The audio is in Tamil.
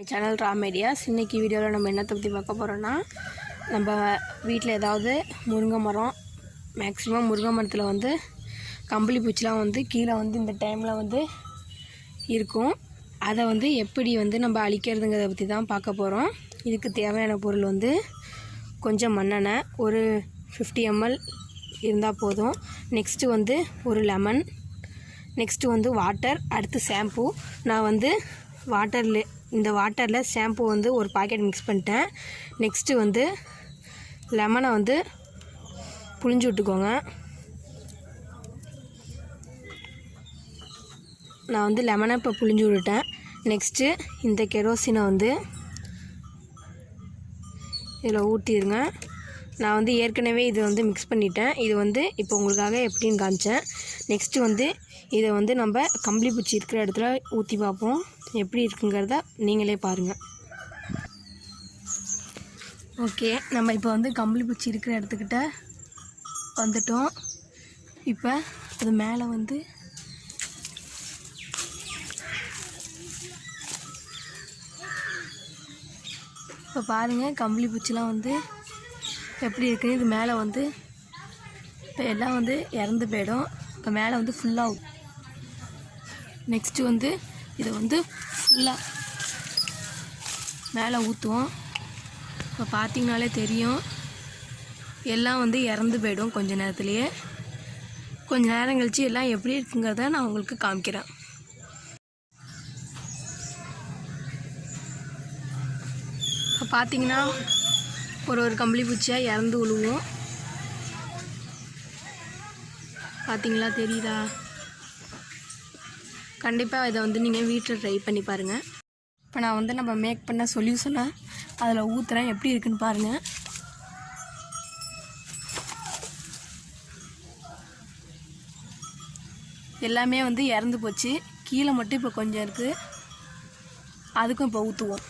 Channel Ram ideas. இன்றைக்கி வீடியோவில் நம்ம என்னத்தை பற்றி பார்க்க போகிறோன்னா, நம்ம வீட்டில் ஏதாவது முருங்கை மரம், மேக்ஸிமம் முருங்கை மரத்தில் வந்து கம்பளி பூச்சிலாம் வந்து கீழே வந்து இந்த டைமில் வந்து இருக்கும். அதை வந்து எப்படி வந்து நம்ம அழிக்கிறதுங்கிறத பற்றி தான் பார்க்க போகிறோம். இதுக்கு தேவையான பொருள் வந்து கொஞ்சம் மண்ணெண்ணெய், ஒரு 50 ml இருந்தால் போதும். நெக்ஸ்ட்டு வந்து ஒரு லெமன், நெக்ஸ்ட்டு வந்து வாட்டர், அடுத்து ஷாம்பு. நான் வந்து இந்த வாட்டரில் ஷாம்பு வந்து ஒரு பாக்கெட் மிக்ஸ் பண்ணிட்டேன். நெக்ஸ்ட்டு வந்து லெமனை வந்து புழிஞ்சு விட்டுக்கோங்க. நான் வந்து லெமனை இப்போ புழிஞ்சு விட்டுட்டேன். நெக்ஸ்ட்டு இந்த கெரோசினை வந்து இதில் ஊற்றிடுங்க. நான் வந்து ஏற்கனவே இதை வந்து மிக்ஸ் பண்ணிட்டேன். இது வந்து இப்போ உங்களுக்காக எப்படின்னு காமிச்சேன். நெக்ஸ்ட்டு வந்து இதை வந்து நம்ம கம்பளி பூச்சி இருக்கிற இடத்துல ஊற்றி பார்ப்போம். எப்படி இருக்குங்கிறத நீங்களே பாருங்கள். ஓகே, நம்ம இப்போ வந்து கம்பளி பூச்சி இருக்கிற இடத்துக்கிட்ட வந்துட்டோம். இப்போ அது மேலே வந்து இப்போ பாருங்கள், கம்பளி பூச்சிலாம் வந்து எப்படி இருக்குது. இது மேலே வந்து இப்போ எல்லாம் வந்து இறந்து போயிடும். இப்போ மேலே வந்து ஃபுல்லாகும். நெக்ஸ்ட்டு வந்து இதை வந்து ஃபுல்லாக மேலே ஊற்றுவோம். இப்போ பார்த்திங்கனாலே தெரியும், எல்லாம் வந்து இறந்து போயிடும் கொஞ்சம் நேரத்துலையே. கொஞ்சம் நேரம் கழித்து எல்லாம் எப்படி இருக்குங்கிறத நான் உங்களுக்கு காமிக்கிறேன். இப்போ பார்த்திங்கன்னா ஒரு கம்பளி பூச்சியாக இறந்து விழுவோம். பார்த்திங்களா, தெரியுதா? கண்டிப்பாக இதை வந்து நீங்கள் வீட்டில் ட்ரை பண்ணி பாருங்கள். இப்போ நான் வந்து நம்ம மேக் பண்ண சொல்யூஷனை அதில் ஊற்றுறேன். எப்படி இருக்குன்னு பாருங்கள். எல்லாமே வந்து இறந்து போச்சு. கீழே மட்டும் இப்போ கொஞ்சம் இருக்குது. அதுக்கும் இப்போ ஊற்றுவோம்.